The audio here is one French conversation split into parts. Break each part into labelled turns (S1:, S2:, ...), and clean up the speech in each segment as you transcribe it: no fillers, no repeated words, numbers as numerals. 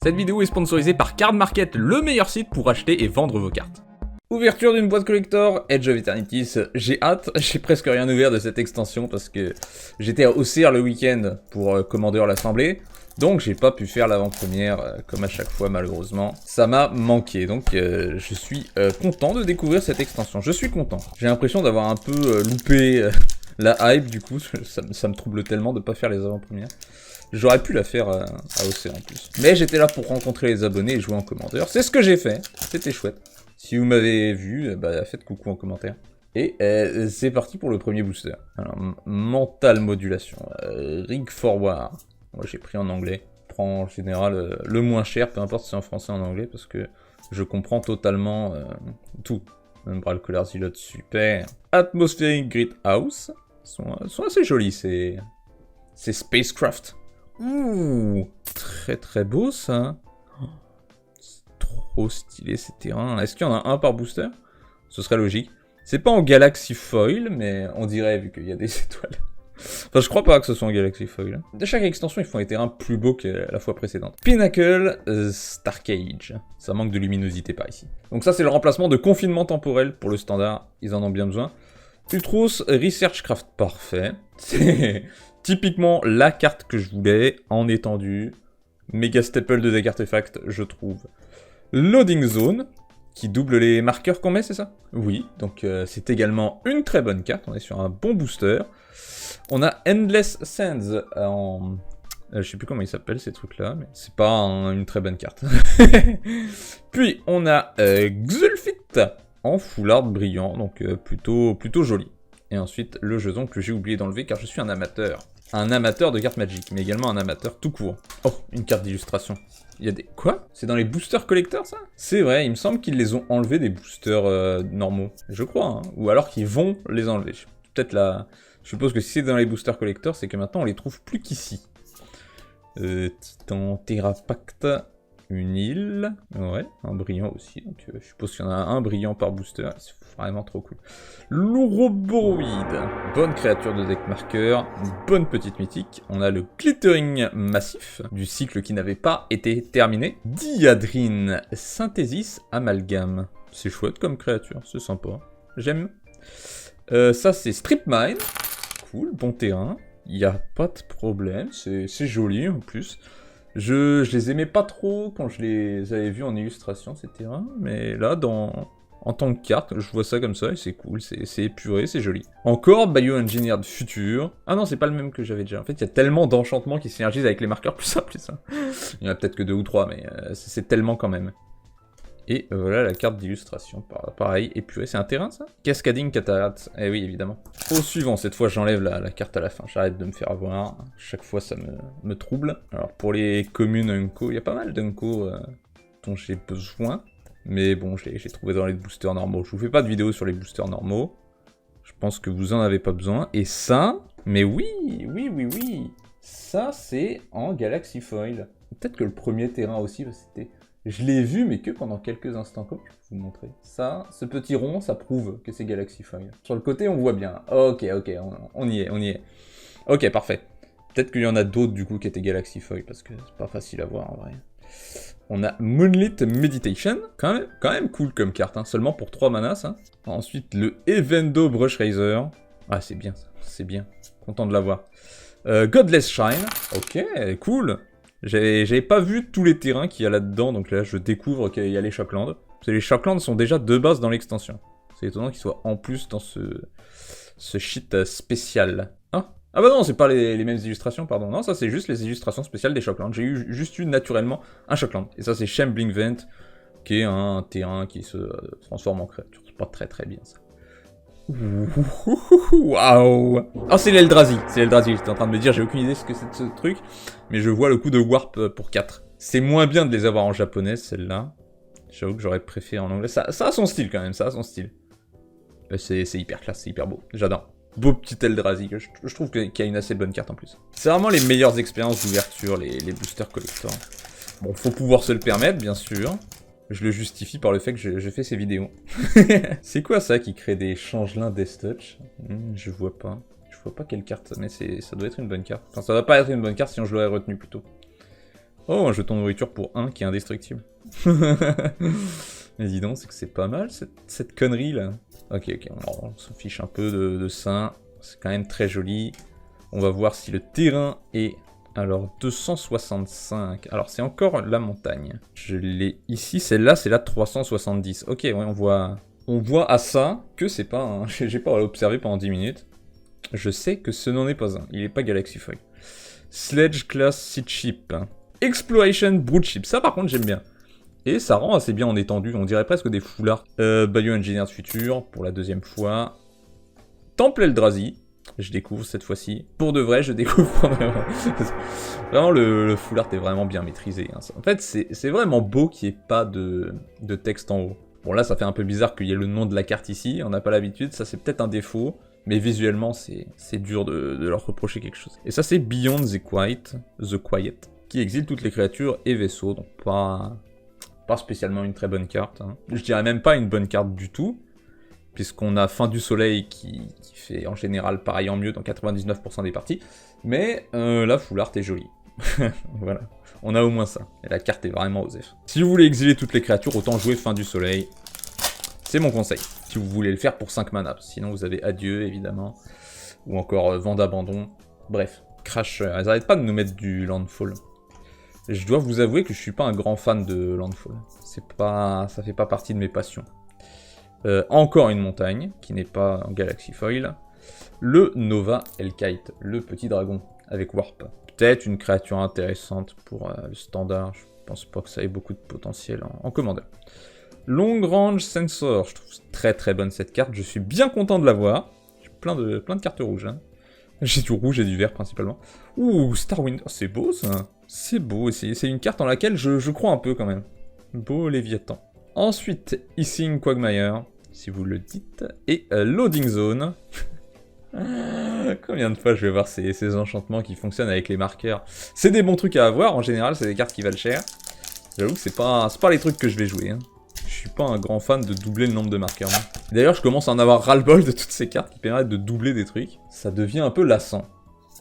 S1: Cette vidéo est sponsorisée par Card Market, le meilleur site pour acheter et vendre vos cartes. Ouverture d'une boîte collector, Edge of Eternities, j'ai hâte, j'ai presque rien ouvert de cette extension parce que j'étais à Auxerre le week-end pour Commander l'Assemblée, donc j'ai pas pu faire l'avant-première comme à chaque fois malheureusement. Ça m'a manqué, donc je suis content de découvrir cette extension, je suis content. J'ai l'impression d'avoir un peu loupé la hype du coup, ça me trouble tellement de pas faire les avant-premières. J'aurais pu la faire à Auxerre en plus. Mais j'étais là pour rencontrer les abonnés et jouer en Commander, c'est ce que j'ai fait, c'était chouette. Si vous m'avez vu, bah faites coucou en commentaire. Et c'est parti pour le premier booster. Alors, Mental Modulation, Rig Forward. Moi j'ai pris en anglais. Je prends en général le moins cher, peu importe si c'est en français ou en anglais, parce que je comprends totalement tout. Umbral Color Zilot, super. Atmospheric Grid House, sont assez jolis, c'est Spacecraft. Ouh, très très beau ça. Trop stylé ces terrains. Est-ce qu'il y en a un par booster? Ce serait logique. C'est pas en Galaxy Foil, mais on dirait vu qu'il y a des étoiles. Enfin, je crois pas que ce soit en Galaxy Foil. De chaque extension, ils font des terrains plus beaux que la fois précédente. Pinnacle, Starcage. Ça manque de luminosité par ici. Donc ça, c'est le remplacement de confinement temporel pour le standard. Ils en ont bien besoin. Ultros, Researchcraft, parfait. C'est typiquement la carte que je voulais, en étendue. Méga staple de deck artefact, je trouve. Loading Zone, qui double les marqueurs qu'on met, c'est ça? Oui, donc c'est également une très bonne carte, on est sur un bon booster. On a Endless Sands en... je sais plus comment il s'appelle ces trucs-là, mais c'est pas une très bonne carte. Puis on a Xulfit en full art brillant, donc plutôt joli. Et ensuite le jeton que j'ai oublié d'enlever car je suis un amateur. Un amateur de cartes Magic, mais également un amateur tout court. Oh, une carte d'illustration. Il y a des... Quoi? C'est dans les boosters collecteurs, ça? C'est vrai, il me semble qu'ils les ont enlevés des boosters normaux. Je crois, hein. Ou alors qu'ils vont les enlever. Peut-être là... Je suppose que si c'est dans les boosters collecteurs, c'est que maintenant on les trouve plus qu'ici. Titan Terrapact, une île. Ouais, un brillant aussi. Donc je suppose qu'il y en a un brillant par booster. C'est vraiment trop cool. L'Ouroboroid, bonne créature de deck marqueur, bonne petite mythique. On a le Glittering Massif, du cycle qui n'avait pas été terminé. Diadrine Synthesis Amalgame. C'est chouette comme créature, c'est sympa. J'aime. Ça c'est Strip Mine. Cool, bon terrain. Il n'y a pas de problème, c'est joli en plus. Je les aimais pas trop quand je les avais vus en illustration, ces terrains, mais là, en tant que carte, je vois ça comme ça et c'est cool, c'est épuré, c'est joli. Encore Bioengineered Future. Ah non, c'est pas le même que j'avais déjà. En fait, il y a tellement d'enchantements qui synergisent avec les marqueurs plus simples, ça. Il y en a peut-être que 2 ou 3, mais c'est tellement quand même. Et voilà la carte d'illustration, pareil, épuré. C'est un terrain, ça? Cascading Cataract. Eh oui, évidemment. Au suivant, cette fois, j'enlève la carte à la fin. J'arrête de me faire avoir. Chaque fois, ça me trouble. Alors, pour les communes Unco, il y a pas mal d'Unco dont j'ai besoin. Mais bon, j'ai trouvé dans les boosters normaux. Je vous fais pas de vidéo sur les boosters normaux. Je pense que vous en avez pas besoin. Et ça, mais oui. Ça, c'est en Galaxy Foil. Peut-être que le premier terrain aussi, c'était... Je l'ai vu, mais que pendant quelques instants. Comme je peux vous montrer. Ça, ce petit rond, ça prouve que c'est Galaxy Foil. Sur le côté, on voit bien. Ok, on y est. Ok, parfait. Peut-être qu'il y en a d'autres, du coup, qui étaient Galaxy Foil, parce que c'est pas facile à voir, en vrai. On a Moonlit Meditation. Quand même cool comme carte, hein. Seulement pour 3 manas, ça. Ensuite, le Evendo Brush Razor. Ah, c'est bien, ça. C'est bien. Content de l'avoir. Godless Shine. Ok, cool. J'avais pas vu tous les terrains qu'il y a là-dedans, donc là je découvre qu'il y a les Shocklands. Parce que les Shocklands sont déjà de base dans l'extension. C'est étonnant qu'ils soient en plus dans ce shit spécial. Ah bah non, c'est pas les mêmes illustrations, pardon. Non, ça c'est juste les illustrations spéciales des Shocklands. J'ai juste eu naturellement un Shockland. Et ça c'est Shambling Vent, qui est un terrain qui se transforme en créature. C'est pas très bien ça. Waouh! Oh, c'est l'Eldrazi, j'étais en train de me dire, j'ai aucune idée ce que c'est de ce truc, mais je vois le coup de Warp pour 4. C'est moins bien de les avoir en japonais, celle-là. J'avoue que j'aurais préféré en anglais. Ça a son style quand même, ça a son style. C'est hyper classe, c'est hyper beau, j'adore. Beau petit Eldrazi, je trouve qu'il y a une assez bonne carte en plus. C'est vraiment les meilleures expériences d'ouverture, les boosters collector. Bon, faut pouvoir se le permettre, bien sûr. Je le justifie par le fait que je fais ces vidéos. C'est quoi ça qui crée des changelins Death Touch? Je vois pas. Je vois pas quelle carte, mais ça doit être une bonne carte. Enfin, ça doit pas être une bonne carte, sinon je l'aurais retenu plutôt. Oh, un jeton de nourriture pour 1 qui est indestructible. Mais dis donc, c'est que c'est pas mal cette connerie là. Ok, on s'en fiche un peu de ça. C'est quand même très joli. On va voir si le terrain est... Alors, 265. Alors, c'est encore la montagne. Je l'ai ici. Celle-là, c'est la 370. Ok, ouais, on voit à ça que c'est pas un... J'ai pas observé pendant 10 minutes. Je sais que ce n'en est pas un. Il est pas Galaxy Foil. Sledge Class Seed Ship. Exploration Brood Ship. Ça, par contre, j'aime bien. Et ça rend assez bien en étendue. On dirait presque des foulards. Bioengineered Future, pour la deuxième fois. Temple Eldrazi. Je découvre cette fois-ci. Pour de vrai, je découvre pour de vrai. Vraiment, le full art est vraiment bien maîtrisé. Hein. En fait, c'est vraiment beau qu'il n'y ait pas de texte en haut. Bon, là, ça fait un peu bizarre qu'il y ait le nom de la carte ici. On n'a pas l'habitude. Ça, c'est peut-être un défaut. Mais visuellement, c'est dur de leur reprocher quelque chose. Et ça, c'est Beyond the Quiet, qui exile toutes les créatures et vaisseaux. Donc, pas spécialement une très bonne carte. Hein. Je dirais même pas une bonne carte du tout. Puisqu'on a Fin du Soleil qui fait en général pareil en mieux dans 99% des parties. Mais la full art est jolie. Voilà, on a au moins ça. Et la carte est vraiment osef. Si vous voulez exiler toutes les créatures, autant jouer Fin du Soleil. C'est mon conseil. Si vous voulez le faire pour 5 mana. Sinon vous avez Adieu, évidemment. Ou encore Vent d'Abandon. Bref, Crash, elles arrêtent pas de nous mettre du Landfall. Je dois vous avouer que je suis pas un grand fan de Landfall. Ça fait pas partie de mes passions. Encore une montagne, qui n'est pas en Galaxy Foil. Le Nova Hellkite, le petit dragon, avec Warp. Peut-être une créature intéressante pour le standard, je pense pas que ça ait beaucoup de potentiel en commandeur. Long Range Sensor, je trouve très très bonne cette carte, je suis bien content de l'avoir. J'ai plein de cartes rouges. Hein. J'ai du rouge et du vert principalement. Ouh, Starwind, oh, c'est beau ça. C'est beau, c'est une carte en laquelle je crois un peu quand même. Beau Léviathan. Ensuite, Hissing Quagmire, si vous le dites, et Loading Zone. Combien de fois je vais voir ces enchantements qui fonctionnent avec les marqueurs. C'est des bons trucs à avoir, en général, c'est des cartes qui valent cher. J'avoue que c'est pas les trucs que je vais jouer. Hein. Je suis pas un grand fan de doubler le nombre de marqueurs. D'ailleurs, je commence à en avoir ras-le-bol de toutes ces cartes qui permettent de doubler des trucs. Ça devient un peu lassant.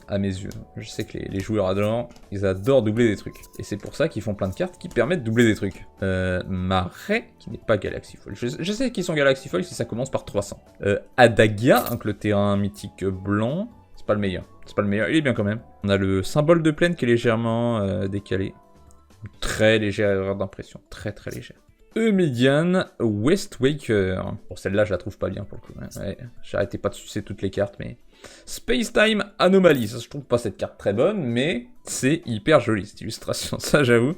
S1: À mes yeux. Je sais que les joueurs adorent, ils adorent doubler des trucs. Et c'est pour ça qu'ils font plein de cartes qui permettent de doubler des trucs. Marais, qui n'est pas Galaxy Foil. Je sais qu'ils sont Galaxy Foil si ça commence par 300. Adagia, donc le terrain mythique blanc. C'est pas le meilleur. C'est pas le meilleur, il est bien quand même. On a le symbole de plaine qui est légèrement décalé. Très légère erreur d'impression. Très très légère. Eumidian Westwaker. Bon, celle-là, je la trouve pas bien pour le coup. Ouais, j'arrêtais pas de sucer toutes les cartes, mais... Space-Time Anomaly. Ça, je trouve pas cette carte très bonne, mais c'est hyper joli, cette illustration. Ça, j'avoue.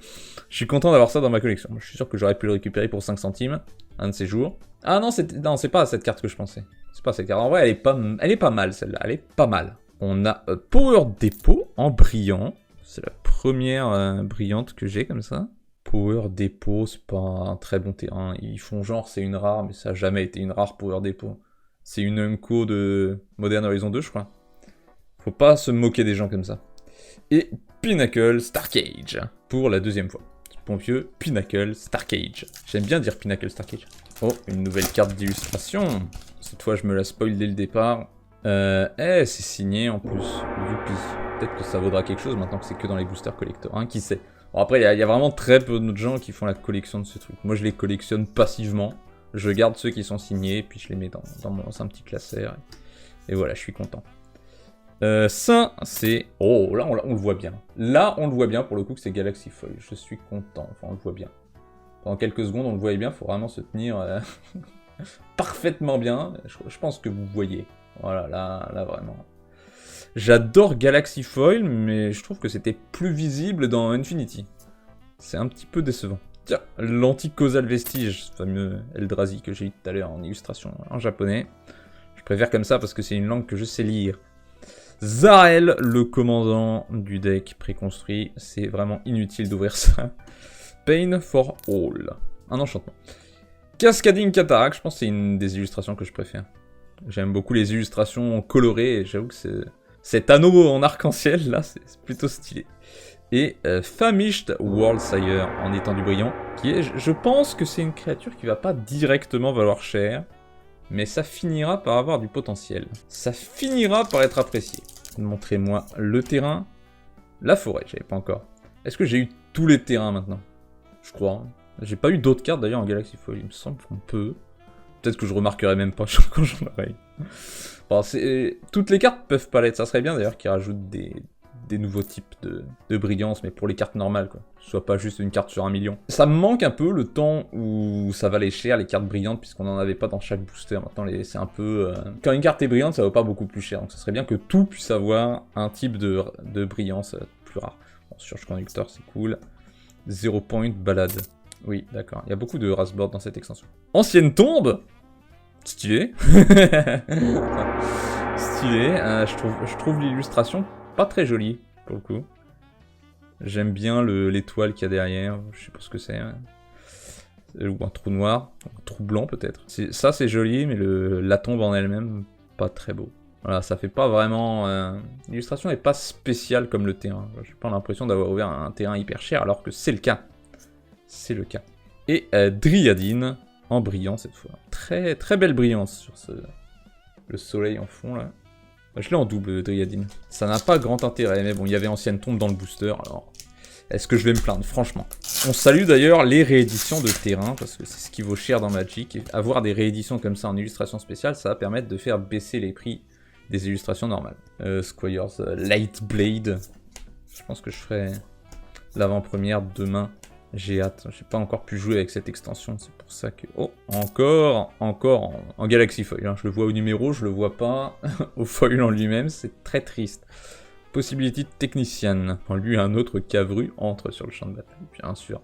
S1: Je suis content d'avoir ça dans ma collection. Je suis sûr que j'aurais pu le récupérer pour 5 centimes, un de ces jours. Ah non, c'est pas cette carte que je pensais. C'est pas cette carte. En vrai, elle est pas mal, celle-là. Elle est pas mal. On a Power Depot en brillant. C'est la première brillante que j'ai comme ça. Power Depot, c'est pas un très bon terrain. Ils font genre c'est une rare, mais ça a jamais été une rare Power Depot. C'est une Unco de Modern Horizon 2, je crois. Faut pas se moquer des gens comme ça. Et Pinnacle Starcage, pour la deuxième fois. Bon vieux Pinnacle Starcage. J'aime bien dire Pinnacle Starcage. Oh, une nouvelle carte d'illustration. Cette fois, je me la spoil dès le départ. C'est signé en plus. Youpi. Peut-être que ça vaudra quelque chose maintenant que c'est que dans les boosters collector. Hein, qui sait. Bon, après, il y a vraiment très peu de gens qui font la collection de ce truc. Moi, je les collectionne passivement. Je garde ceux qui sont signés, puis je les mets dans un petit classeur. Et voilà, je suis content. Ça, c'est... Oh, là, on le voit bien. Là, on le voit bien, pour le coup, que c'est Galaxy Foil. Je suis content. Enfin, on le voit bien. Pendant quelques secondes, on le voyait bien. Il faut vraiment se tenir parfaitement bien. Je pense que vous voyez. Voilà, là, vraiment. J'adore Galaxy Foil, mais je trouve que c'était plus visible dans Infinity. C'est un petit peu décevant. Tiens, l'anti-causal vestige, ce fameux Eldrazi que j'ai eu tout à l'heure en illustration en japonais. Je préfère comme ça parce que c'est une langue que je sais lire. Zarael, le commandant du deck préconstruit. C'est vraiment inutile d'ouvrir ça. Pain for All. Un enchantement. Cascading Cataract, je pense que c'est une des illustrations que je préfère. J'aime beaucoup les illustrations colorées et j'avoue que cet anneau en arc-en-ciel là, c'est plutôt stylé. Et Famished Worldsire en étendue brillant, qui est, je pense que c'est une créature qui va pas directement valoir cher, mais ça finira par avoir du potentiel. Ça finira par être apprécié. Montrez-moi le terrain. La forêt, j'avais pas encore. Est-ce que j'ai eu tous les terrains maintenant. Je crois. J'ai pas eu d'autres cartes d'ailleurs en Galaxy Foil, il me semble qu'on peut. Peut-être que je remarquerai même pas quand j'en aurai. Bon, toutes les cartes peuvent pas l'être, ça serait bien d'ailleurs qu'ils rajoutent des nouveaux types de brillance, mais pour les cartes normales, quoi. Que ce soit pas juste une carte sur 1 million. Ça me manque un peu le temps où ça valait cher, les cartes brillantes, puisqu'on en avait pas dans chaque booster. Maintenant, c'est un peu... Quand une carte est brillante, ça vaut pas beaucoup plus cher, donc ça serait bien que tout puisse avoir un type de brillance plus rare. Bon, Surge Conductor, c'est cool. 0 point, balade. Oui, d'accord. Il y a beaucoup de Rasboard dans cette extension. Ancienne tombe. Stylé. Stylé. Je trouve l'illustration pas très jolie, pour le coup. J'aime bien l'étoile qu'il y a derrière. Je sais pas ce que c'est. Ou un trou noir. Un trou blanc, peut-être. Ça, c'est joli, mais la tombe en elle-même, pas très beau. Voilà, ça fait pas vraiment... L'illustration est pas spéciale comme le terrain. J'ai pas l'impression d'avoir ouvert un terrain hyper cher, alors que c'est le cas. C'est le cas. Et Dryadine, en brillant cette fois. Très, très belle brillance sur le soleil en fond, là. Je l'ai en double, Dryadine. Ça n'a pas grand intérêt, mais bon, il y avait ancienne tombe dans le booster, alors... Est-ce que je vais me plaindre, franchement? On salue d'ailleurs les rééditions de terrain, parce que c'est ce qui vaut cher dans Magic. Et avoir des rééditions comme ça en illustration spéciale, ça va permettre de faire baisser les prix des illustrations normales. Squire's Light Blade. Je pense que je ferai l'avant-première demain. J'ai hâte. J'ai pas encore pu jouer avec cette extension, c'est pour ça que... Oh, encore en Galaxy Foil. Hein. Je le vois au numéro, je le vois pas au foil en lui-même, c'est très triste. Possibility technicienne. Quand lui, un autre Cavru entre sur le champ de bataille, bien sûr.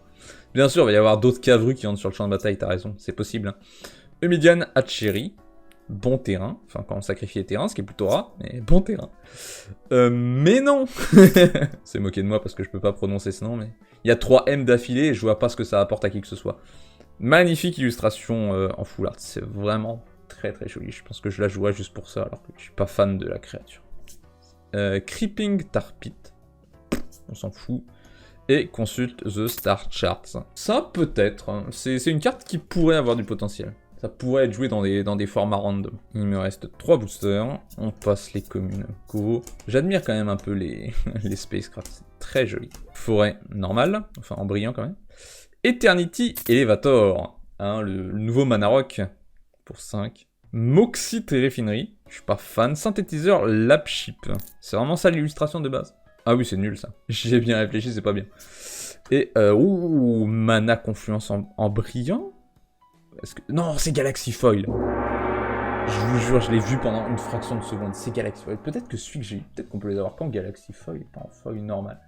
S1: Bien sûr, il va y avoir d'autres Cavru qui entrent sur le champ de bataille, t'as raison, c'est possible. Hein. Eumidian Hatchery. Bon terrain, enfin quand on sacrifie les terrains, ce qui est plutôt rare, mais bon terrain. Mais non. C'est moqué de moi parce que je peux pas prononcer ce nom, mais... Il y a 3 M d'affilée et je vois pas ce que ça apporte à qui que ce soit. Magnifique illustration en full art, c'est vraiment très très joli. Je pense que je la jouerai juste pour ça, alors que je suis pas fan de la créature. Creeping Tar Pit, on s'en fout. Et consulte The Star Charts. Ça peut-être, hein. C'est une carte qui pourrait avoir du potentiel. Ça pourrait être joué dans des formats random. Il me reste 3 boosters. On passe les communes. Go. J'admire quand même un peu les spacecraft. C'est très joli. Forêt normale. Enfin, en brillant quand même. Eternity Elevator. Hein, le nouveau Mana Rock. Pour 5. Moxie Terrifinerie. Je suis pas fan. Synthétiseur Lapship. C'est vraiment ça l'illustration de base. Ah oui, c'est nul ça. J'y ai bien réfléchi, c'est pas bien. Et, Mana Confluence en brillant. Non, c'est Galaxy Foil. Je vous jure, je l'ai vu pendant une fraction de seconde. C'est Galaxy Foil. Peut-être que celui que j'ai eu, peut-être qu'on peut les avoir qu'en Galaxy Foil, pas en Foil normal.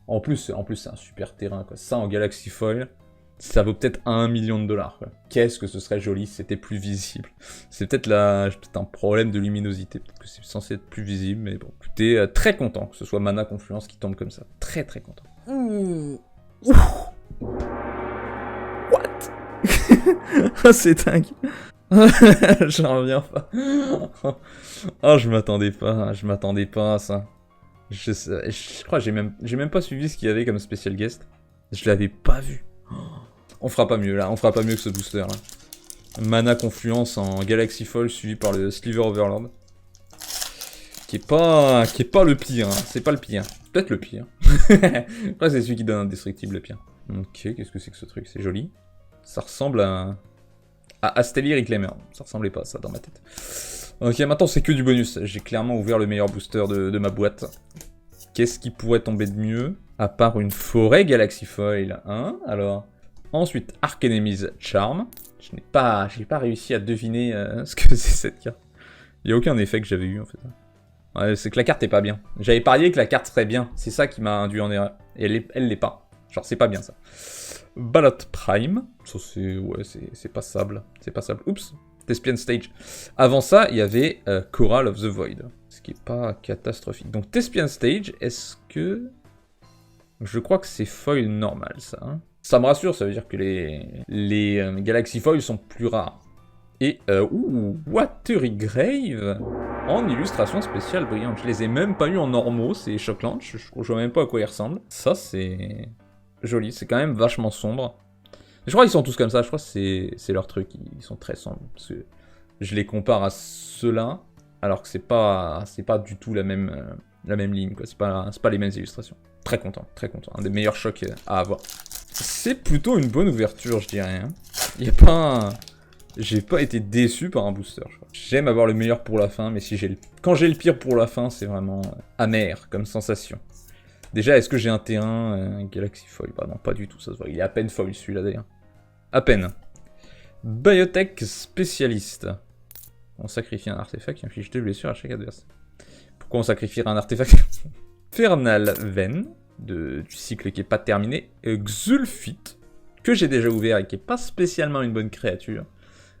S1: En plus c'est un super terrain, quoi. Ça, en Galaxy Foil, ça vaut peut-être 1 million de dollars, quoi. Qu'est-ce que ce serait joli si c'était plus visible. C'est peut-être un problème de luminosité. Peut-être que c'est censé être plus visible, mais bon. Écoutez, très content que ce soit Mana Confluence qui tombe comme ça. Très très content. C'est dingue. J'en reviens pas. Oh, je m'attendais pas à ça. Je crois que j'ai même pas suivi ce qu'il y avait comme spécial guest. Je l'avais pas vu. On fera pas mieux là, on fera pas mieux que ce booster là. Mana Confluence en Galaxy Foil suivi par le Sliver Overlord. Qui est pas le pire, hein. C'est pas le pire. Peut-être le pire. Après c'est celui qui donne indestructible le pire. Ok, qu'est-ce que c'est que ce truc? C'est joli. Ça ressemble à Astelli Reclaimer. Ça ressemblait pas à ça dans ma tête. Ok, maintenant c'est que du bonus. J'ai clairement ouvert le meilleur booster de ma boîte. Qu'est-ce qui pourrait tomber de mieux? À part une forêt Galaxy Foil, hein? Alors, ensuite, Arc Enemies Charm. J'ai pas réussi à deviner ce que c'est cette carte. Il n'y a aucun effet que j'avais eu en fait. Ouais, c'est que la carte est pas bien. J'avais parié que la carte serait bien. C'est ça qui m'a induit en erreur. Et elle l'est pas. Genre, c'est pas bien ça. Ballot Prime. Ça, c'est passable. C'est passable. Oups. Thespian Stage. Avant ça, il y avait Choral of the Void. Ce qui est pas catastrophique. Donc, Thespian Stage, est-ce que... Je crois que c'est foil normal, ça. Hein. Ça me rassure, ça veut dire que les Galaxy Foil sont plus rares. Et, Watery Grave en illustration spéciale brillante. Je les ai même pas eu en normaux, c'est Shockland. Je vois même pas à quoi ils ressemblent. Ça, c'est joli. C'est quand même vachement sombre. Je crois qu'ils sont tous comme ça. Je crois que c'est leur truc. Ils sont très sombres. Parce que je les compare à ceux-là, alors que c'est pas du tout la même ligne, quoi. C'est pas les mêmes illustrations. Très content, très content. Un des meilleurs chocs à avoir. C'est plutôt une bonne ouverture, je dirais. Hein. Y a pas un... J'ai pas été déçu par un booster, je crois. J'aime avoir le meilleur pour la fin, mais si quand j'ai le pire pour la fin, c'est vraiment amer comme sensation. Déjà, est-ce que j'ai un T1 Galaxy Foil? Bah non, pas du tout, ça se voit. Il est à peine foil celui-là d'ailleurs. À peine. Biotech spécialiste. On sacrifie un artefact qui inflige 2 blessures à chaque adversaire. Pourquoi on sacrifierait un artefact? Infernal Veine, du cycle qui est pas terminé. Xulfite, que j'ai déjà ouvert et qui est pas spécialement une bonne créature.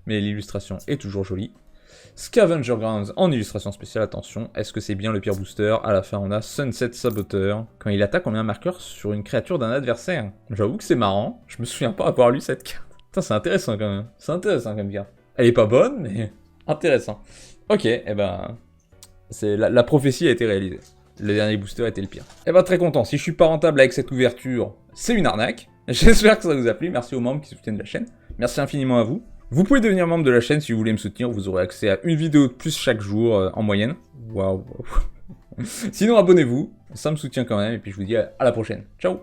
S1: Mais l'illustration est toujours jolie. Scavenger Grounds en illustration spéciale, attention, est-ce que c'est bien le pire booster? À la fin, on a Sunset Saboteur. Quand il attaque, on met un marqueur sur une créature d'un adversaire. J'avoue que c'est marrant, je me souviens pas avoir lu cette carte. Putain, c'est intéressant quand même. C'est intéressant comme carte. Elle est pas bonne, mais intéressant. Ok, et ben... La prophétie a été réalisée. Le dernier booster était le pire. Et ben très content, si je suis pas rentable avec cette ouverture, c'est une arnaque. J'espère que ça vous a plu, merci aux membres qui soutiennent la chaîne. Merci infiniment à vous. Vous pouvez devenir membre de la chaîne si vous voulez me soutenir, vous aurez accès à une vidéo de plus chaque jour en moyenne. Waouh. Sinon abonnez-vous, ça me soutient quand même, et puis je vous dis à la prochaine. Ciao.